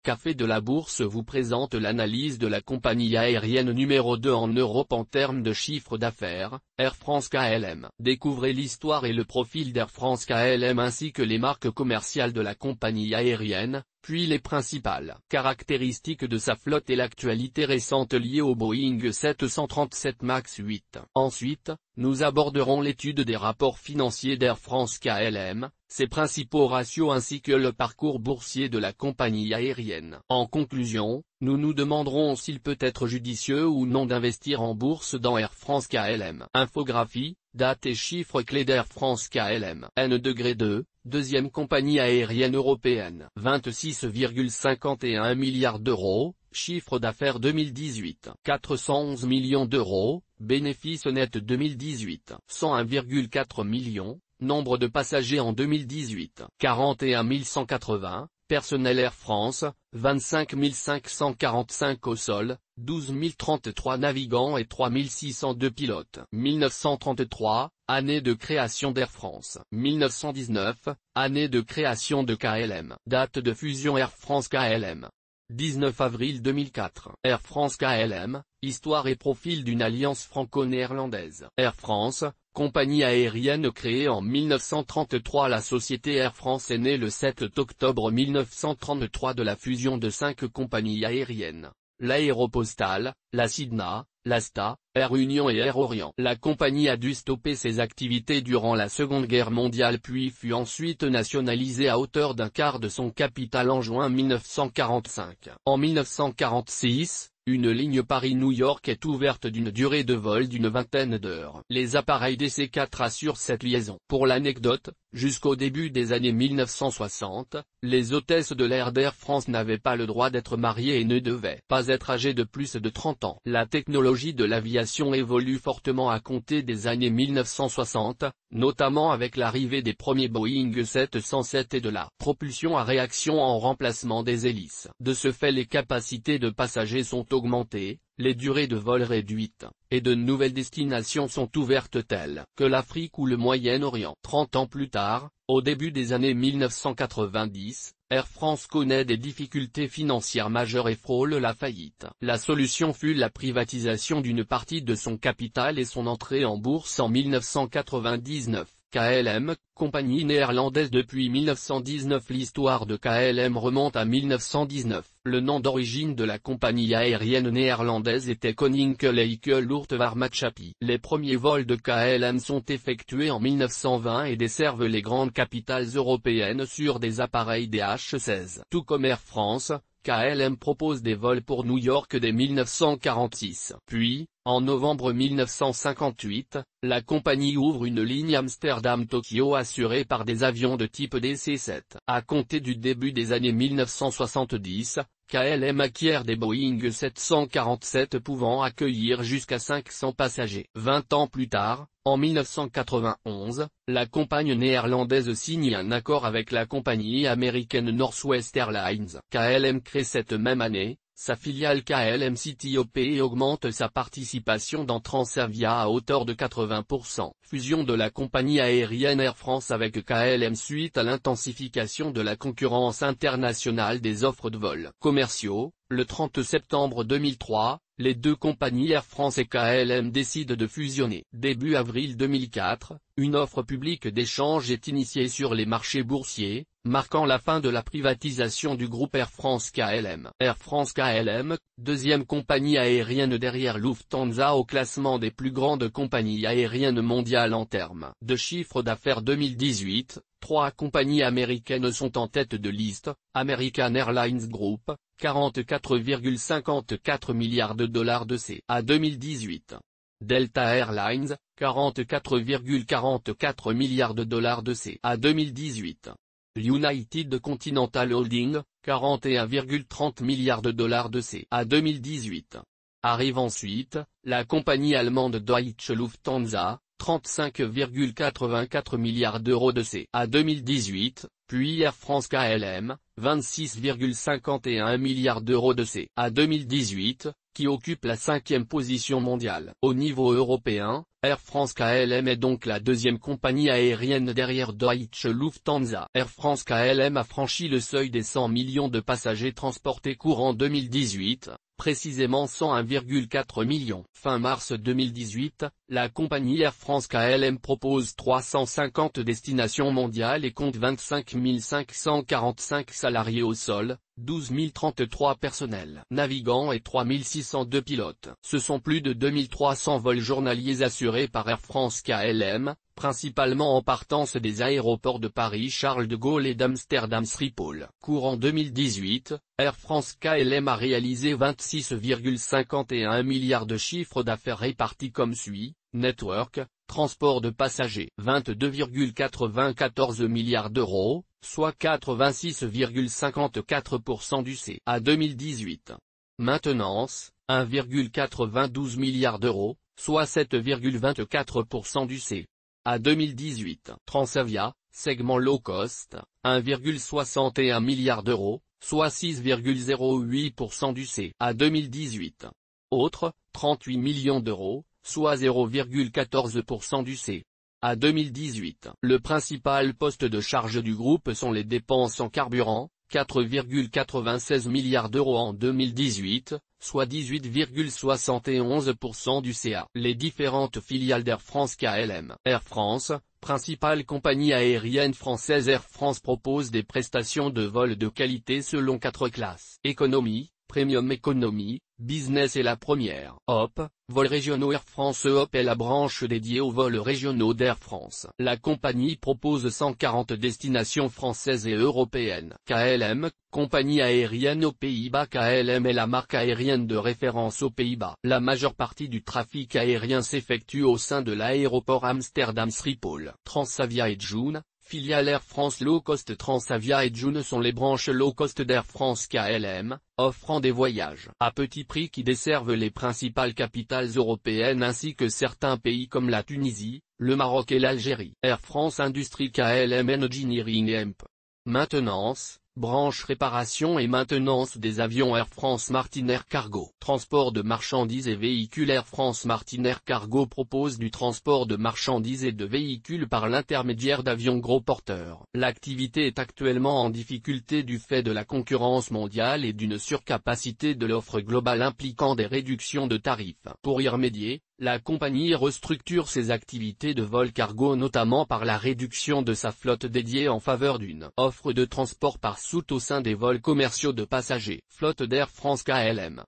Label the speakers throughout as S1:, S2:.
S1: Café de la Bourse vous présente l'analyse de la compagnie aérienne numéro 2 en Europe en termes de chiffre d'affaires, Air France KLM. Découvrez l'histoire et le profil d'Air France KLM ainsi que les marques commerciales de la compagnie aérienne, puis les principales caractéristiques de sa flotte et l'actualité récente liée au Boeing 737 MAX 8. Ensuite, nous aborderons l'étude des rapports financiers d'Air France KLM, ses principaux ratios ainsi que le parcours boursier de la compagnie aérienne. En conclusion, nous nous demanderons s'il peut être judicieux ou non d'investir en bourse dans Air France KLM. Infographie, date et chiffres clés d'Air France KLM. N-2, deuxième compagnie aérienne européenne. 26,51 milliards d'euros, chiffre d'affaires 2018. 411 millions d'euros, bénéfice net 2018. 101,4 millions, nombre de passagers en 2018. 41 180, personnel Air France, 25 545 au sol, 12 033 navigants et 3 602 pilotes. 1933, année de création d'Air France. 1919, année de création de KLM. Date de fusion Air France KLM. 19 avril 2004. Air France KLM, histoire et profil d'une alliance franco-néerlandaise. Air France, compagnie aérienne créée en 1933. La société Air France est née le 7 octobre 1933 de la fusion de 5 compagnies aériennes. L'Aéropostale, la Sidna, l'Asta, Air Union et Air Orient. La compagnie a dû stopper ses activités durant la Seconde Guerre mondiale puis fut ensuite nationalisée à hauteur d'un quart de son capital en juin 1945. En 1946, une ligne Paris-New York est ouverte d'une durée de vol d'une vingtaine d'heures. Les appareils DC-4 assurent cette liaison. Pour l'anecdote, jusqu'au début des années 1960, les hôtesses de l'air d'Air France n'avaient pas le droit d'être mariées et ne devaient pas être âgées de plus de 30 ans. La technologie de l'aviation évolue fortement à compter des années 1960, notamment avec l'arrivée des premiers Boeing 707 et de la propulsion à réaction en remplacement des hélices. De ce fait, les capacités de passagers sont augmentées, les durées de vol réduites, et de nouvelles destinations sont ouvertes telles que l'Afrique ou le Moyen-Orient. 30 ans plus tard, au début des années 1990, Air France connaît des difficultés financières majeures et frôle la faillite. La solution fut la privatisation d'une partie de son capital et son entrée en bourse en 1999. KLM, compagnie néerlandaise depuis 1919. L'histoire de KLM remonte à 1919. Le nom d'origine de la compagnie aérienne néerlandaise était Koninklijke Luchtvaartmaatschappij. Les premiers vols de KLM sont effectués en 1920 et desservent les grandes capitales européennes sur des appareils DH-16. Tout comme Air France, KLM propose des vols pour New York dès 1946. Puis, en novembre 1958, la compagnie ouvre une ligne Amsterdam-Tokyo assurée par des avions de type DC-7. À compter du début des années 1970, KLM acquiert des Boeing 747 pouvant accueillir jusqu'à 500 passagers. 20 ans plus tard, en 1991, la compagnie néerlandaise signe un accord avec la compagnie américaine Northwest Airlines. KLM crée cette même année sa filiale KLM Cityop et augmente sa participation dans Transavia à hauteur de 80%. Fusion de la compagnie aérienne Air France avec KLM suite à l'intensification de la concurrence internationale des offres de vols commerciaux. Le 30 septembre 2003, les deux compagnies Air France et KLM décident de fusionner. Début avril 2004, une offre publique d'échange est initiée sur les marchés boursiers, marquant la fin de la privatisation du groupe Air France KLM. Air France KLM, deuxième compagnie aérienne derrière Lufthansa au classement des plus grandes compagnies aériennes mondiales en termes de chiffre d'affaires 2018. 3 compagnies américaines sont en tête de liste: American Airlines Group, 44,54 milliards de dollars de CA 2018. Delta Airlines, 44,44 milliards de dollars de CA 2018. United Continental Holdings, 41,30 milliards de dollars de CA 2018. Arrive ensuite, la compagnie allemande Deutsche Lufthansa, 35,84 milliards d'euros de CA 2018, Puis Air France KLM, 26,51 milliards d'euros de CA 2018, qui occupe la 5e position mondiale. Au niveau européen, Air France KLM est donc la deuxième compagnie aérienne derrière Deutsche Lufthansa. Air France KLM a franchi le seuil des 100 millions de passagers transportés courant 2018, précisément 101,4 millions. Fin mars 2018, la compagnie Air France KLM propose 350 destinations mondiales et compte 25 545 salariés au sol, 12 033 personnels navigants et 3 602 pilotes. Ce sont plus de 2300 vols journaliers assurés par Air France KLM, principalement en partance des aéroports de Paris-Charles de Gaulle et d'Amsterdam Schiphol. Courant 2018, Air France KLM a réalisé 26,51 milliards de chiffre d'affaires répartis comme suit: Network, transport de passagers, 22,94 milliards d'euros, soit 86,54% du CA 2018. Maintenance, 1,92 milliards d'euros, soit 7,24% du CA 2018. Transavia, segment low cost, 1,61 milliard d'euros, soit 6,08% du CA 2018. Autres, 38 millions d'euros, soit 0,14% du CA 2018. Le principal poste de charge du groupe sont les dépenses en carburant, 4,96 milliards d'euros en 2018, soit 18,71% du CA. Les différentes filiales d'Air France KLM. Air France, principale compagnie aérienne française. Air France propose des prestations de vol de qualité selon 4 classes: économie, Premium Economy, Business et la première. HOP, vols régionaux. Air France HOP est la branche dédiée aux vols régionaux d'Air France. La compagnie propose 140 destinations françaises et européennes. KLM, compagnie aérienne aux Pays-Bas. KLM est la marque aérienne de référence aux Pays-Bas. La majeure partie du trafic aérien s'effectue au sein de l'aéroport Amsterdam Schiphol. Transavia et Joon, filiale Air France Low Cost. Transavia et Joon sont les branches low cost d'Air France KLM, offrant des voyages à petit prix qui desservent les principales capitales européennes ainsi que certains pays comme la Tunisie, le Maroc et l'Algérie. Air France Industrie KLM Engineering Imp. Maintenance, branche réparation et maintenance des avions. Air France Martinair Cargo. Transport de marchandises et véhicules. Air France Martinair Cargo propose du transport de marchandises et de véhicules par l'intermédiaire d'avions gros porteurs. L'activité est actuellement en difficulté du fait de la concurrence mondiale et d'une surcapacité de l'offre globale impliquant des réductions de tarifs. Pour y remédier, la compagnie restructure ses activités de vol cargo notamment par la réduction de sa flotte dédiée en faveur d'une offre de transport par soute au sein des vols commerciaux de passagers. Flotte d'Air France KLM.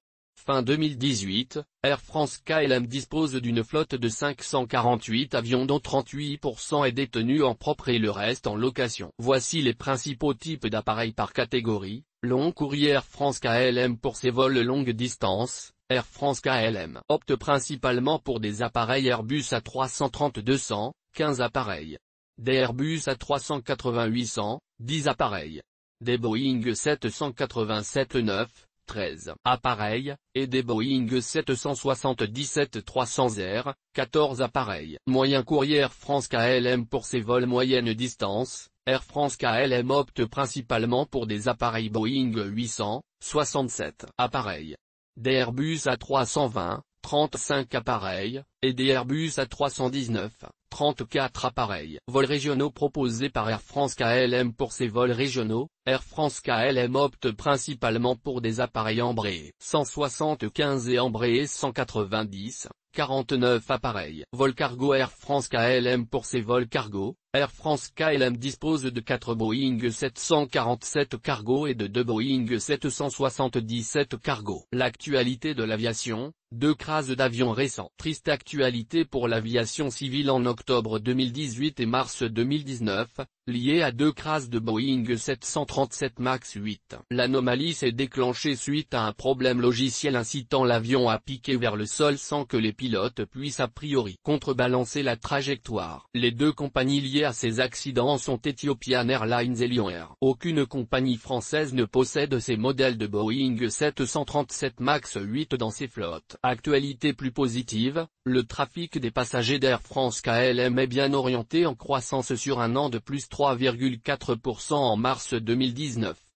S1: Fin 2018, Air France KLM dispose d'une flotte de 548 avions dont 38% est détenu en propre et le reste en location. Voici les principaux types d'appareils par catégorie. Long courrier. Air France KLM pour ses vols longue distance. Air France KLM opte principalement pour des appareils Airbus A330-200, 15 appareils. Des Airbus A380-800, 10 appareils. Des Boeing 787-9, 13 appareils, et des Boeing 777-300R, 14 appareils. Moyen courrier. Air France KLM pour ses vols moyenne distance. Air France KLM opte principalement pour des appareils Boeing 800, 67 appareils. Des Airbus A320, 35 appareils, et des Airbus A319, 34 appareils. Vols régionaux proposés par Air France KLM. Pour ces vols régionaux, Air France KLM opte principalement pour des appareils Embraer 175 et Embraer 190, 49 appareils. Vol cargo. Air France KLM pour ses vols cargo, Air France KLM dispose de 4 Boeing 747 cargo et de 2 Boeing 777 cargo. L'actualité de l'aviation, 2 crases d'avions récents. Triste actualité pour l'aviation civile en octobre 2018 et mars 2019, liée à 2 crases de Boeing 737 737 MAX 8. L'anomalie s'est déclenchée suite à un problème logiciel incitant l'avion à piquer vers le sol sans que les pilotes puissent a priori contrebalancer la trajectoire. Les deux compagnies liées à ces accidents sont Ethiopian Airlines et Lion Air. Aucune compagnie française ne possède ces modèles de Boeing 737 MAX 8 dans ses flottes. Actualité plus positive, le trafic des passagers d'Air France KLM est bien orienté en croissance sur un an de plus 3,4% en mars 2019.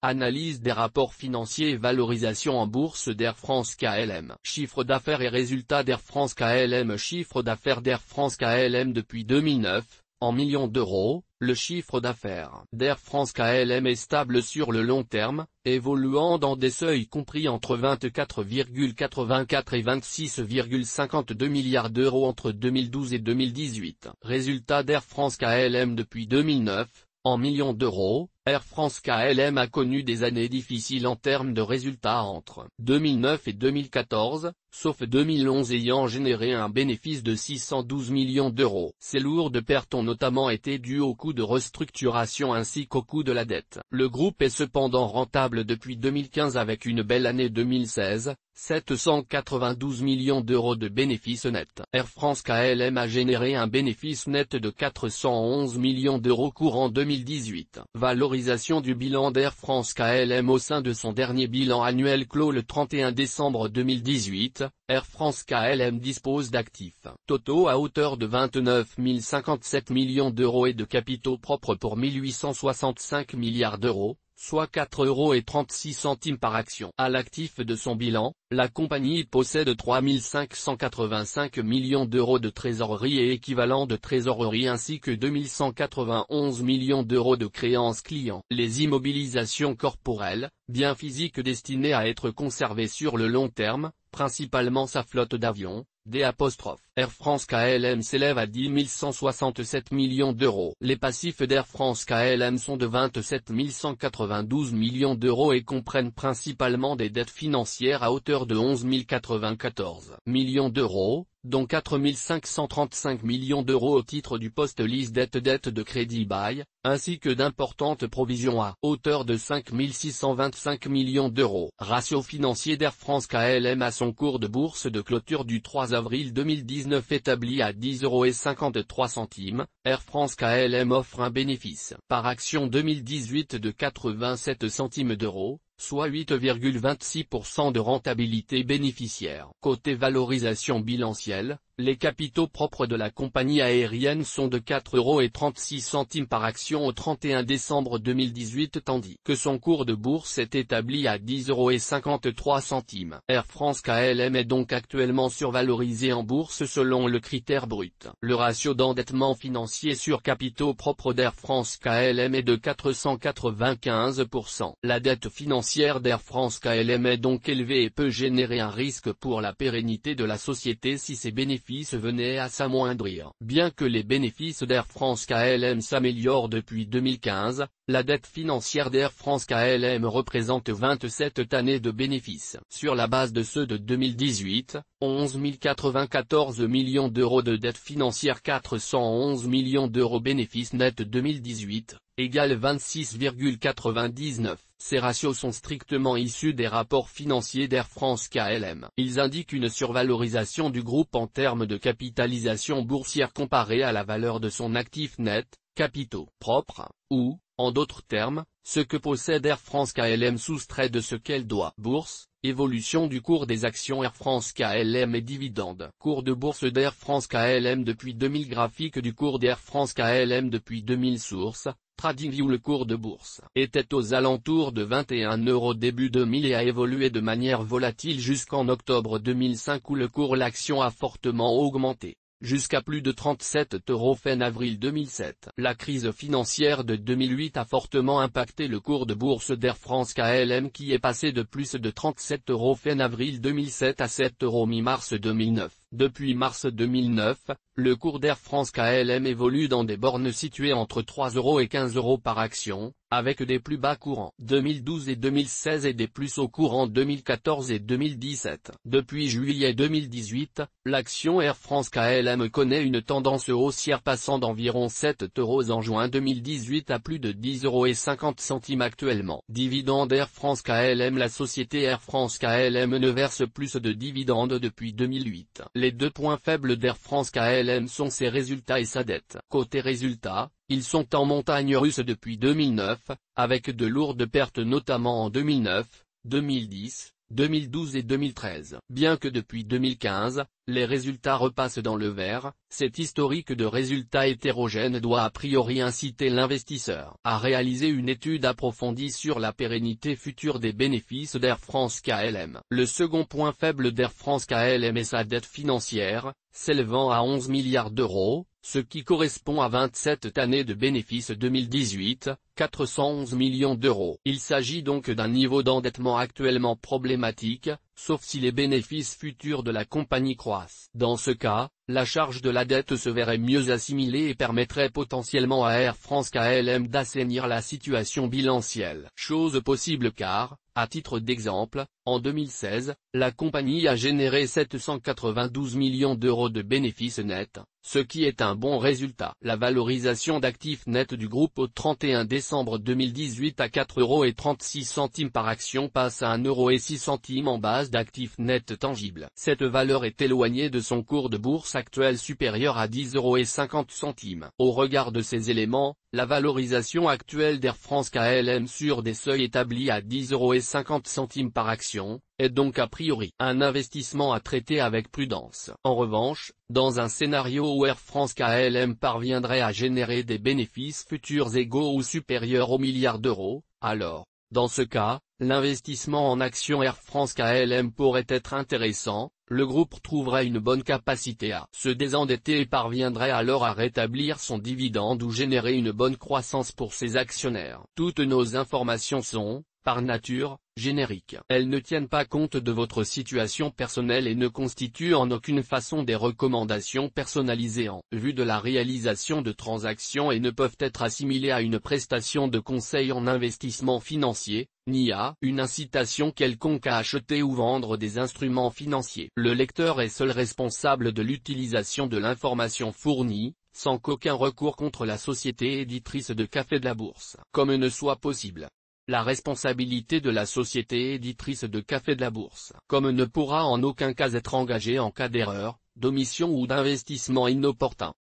S1: Analyse des rapports financiers et valorisation en bourse d'Air France KLM. Chiffre d'affaires et résultats d'Air France KLM. Chiffre d'affaires d'Air France KLM depuis 2009, en millions d'euros. Le chiffre d'affaires d'Air France KLM est stable sur le long terme, évoluant dans des seuils compris entre 24,84 et 26,52 milliards d'euros entre 2012 et 2018. Résultats d'Air France KLM depuis 2009, en millions d'euros. Air France KLM a connu des années difficiles en termes de résultats entre 2009 et 2014, sauf 2011 ayant généré un bénéfice de 612 millions d'euros. Ces lourdes pertes ont notamment été dues au coût de restructuration ainsi qu'au coût de la dette. Le groupe est cependant rentable depuis 2015 avec une belle année 2016, 792 millions d'euros de bénéfices nets. Air France KLM a généré un bénéfice net de 411 millions d'euros courant 2018. Valorisation du bilan d'Air France KLM au sein de son dernier bilan annuel clos le 31 décembre 2018, Air France KLM dispose d'actifs totaux à hauteur de 29 057 millions d'euros et de capitaux propres pour 1865 milliards d'euros, soit 4,36 € par action. À l'actif de son bilan, la compagnie possède 3 585 millions d'euros de trésorerie et équivalent de trésorerie ainsi que 2 191 millions d'euros de créances clients. Les immobilisations corporelles, biens physiques destinés à être conservés sur le long terme, principalement sa flotte d'avions, Air France KLM s'élève à 10 167 millions d'euros. Les passifs d'Air France KLM sont de 27 192 millions d'euros et comprennent principalement des dettes financières à hauteur de 11 094 millions d'euros, dont 4 535 millions d'euros au titre du post-lease dette de crédit bail, ainsi que d'importantes provisions à hauteur de 5 625 millions d'euros. Ratio financier d'Air France KLM à son cours de bourse de clôture du 3 avril 2019 établi à 10,53 €, Air France KLM offre un bénéfice par action 2018 de 87 centimes d'euros, soit 8,26% de rentabilité bénéficiaire. Côté valorisation bilancielle, les capitaux propres de la compagnie aérienne sont de 4,36 € par action au 31 décembre 2018 tandis que son cours de bourse est établi à 10,53 €. Air France KLM est donc actuellement survalorisé en bourse selon le critère brut. Le ratio d'endettement financier sur capitaux propres d'Air France KLM est de 495%. La dette financière d'Air France KLM est donc élevée et peut générer un risque pour la pérennité de la société si ses bénéfices venaient à s'amoindrir. Bien que les bénéfices d'Air France KLM s'améliorent depuis 2015, la dette financière d'Air France KLM représente 27 années de bénéfices. Sur la base de ceux de 2018, 11 094 millions d'euros de dette financière 411 millions d'euros bénéfices nets 2018, égale 26,99. Ces ratios sont strictement issus des rapports financiers d'Air France KLM. Ils indiquent une survalorisation du groupe en termes de capitalisation boursière comparée à la valeur de son actif net, capitaux propres, ou, en d'autres termes, ce que possède Air France KLM soustrait de ce qu'elle doit. Bourse, évolution du cours des actions Air France KLM et dividendes. Cours de bourse d'Air France KLM depuis 2000. Graphique du cours d'Air France KLM depuis 2000. Source, TradingView. Le cours de bourse était aux alentours de 21 € début 2000 et a évolué de manière volatile jusqu'en octobre 2005 où le cours l'action a fortement augmenté, jusqu'à plus de 37 € fin avril 2007. La crise financière de 2008 a fortement impacté le cours de bourse d'Air France KLM qui est passé de plus de 37 € fin avril 2007 à 7 € mi-mars 2009. Depuis mars 2009, le cours d'Air France KLM évolue dans des bornes situées entre 3 € et 15 € par action, avec des plus bas courants 2012 et 2016 et des plus hauts courants 2014 et 2017. Depuis juillet 2018, l'action Air France KLM connaît une tendance haussière passant d'environ 7 € en juin 2018 à plus de 10,50 € actuellement. Dividende Air France KLM. La société Air France KLM ne verse plus de dividendes depuis 2008. Les deux points faibles d'Air France KLM sont ses résultats et sa dette. Côté résultats, ils sont en montagne russe depuis 2009, avec de lourdes pertes notamment en 2009, 2010, 2012 et 2013. Bien que depuis 2015, les résultats repassent dans le vert, cet historique de résultats hétérogènes doit a priori inciter l'investisseur à réaliser une étude approfondie sur la pérennité future des bénéfices d'Air France KLM. Le second point faible d'Air France KLM est sa dette financière, s'élevant à 11 milliards d'euros, ce qui correspond à 27 années de bénéfices 2018, 411 millions d'euros. Il s'agit donc d'un niveau d'endettement actuellement problématique, sauf si les bénéfices futurs de la compagnie croissent. Dans ce cas, la charge de la dette se verrait mieux assimilée et permettrait potentiellement à Air France KLM d'assainir la situation bilancielle. Chose possible car, à titre d'exemple, en 2016, la compagnie a généré 792 millions d'euros de bénéfices nets, ce qui est un bon résultat. La valorisation d'actifs nets du groupe au 31 décembre 2018 à 4,36 € par action passe à 1,06 € en base d'actifs nets tangibles. Cette valeur est éloignée de son cours de bourse actuel supérieur à 10,50 €. Au regard de ces éléments, la valorisation actuelle d'Air France KLM sur des seuils établis à 10,50 € par action, est donc a priori un investissement à traiter avec prudence. En revanche, dans un scénario où Air France KLM parviendrait à générer des bénéfices futurs égaux ou supérieurs aux milliards d'euros, alors, dans ce cas, l'investissement en actions Air France KLM pourrait être intéressant. Le groupe trouverait une bonne capacité à se désendetter et parviendrait alors à rétablir son dividende ou générer une bonne croissance pour ses actionnaires. Toutes nos informations sont, par nature, génériques. Elles ne tiennent pas compte de votre situation personnelle et ne constituent en aucune façon des recommandations personnalisées en vue de la réalisation de transactions et ne peuvent être assimilées à une prestation de conseil en investissement financier, ni à une incitation quelconque à acheter ou vendre des instruments financiers. Le lecteur est seul responsable de l'utilisation de l'information fournie, sans qu'aucun recours contre la société éditrice de Café de la Bourse, comme ne soit possible. La responsabilité de la société éditrice de Café de la Bourse, comme ne pourra en aucun cas être engagée en cas d'erreur, d'omission ou d'investissement inopportun.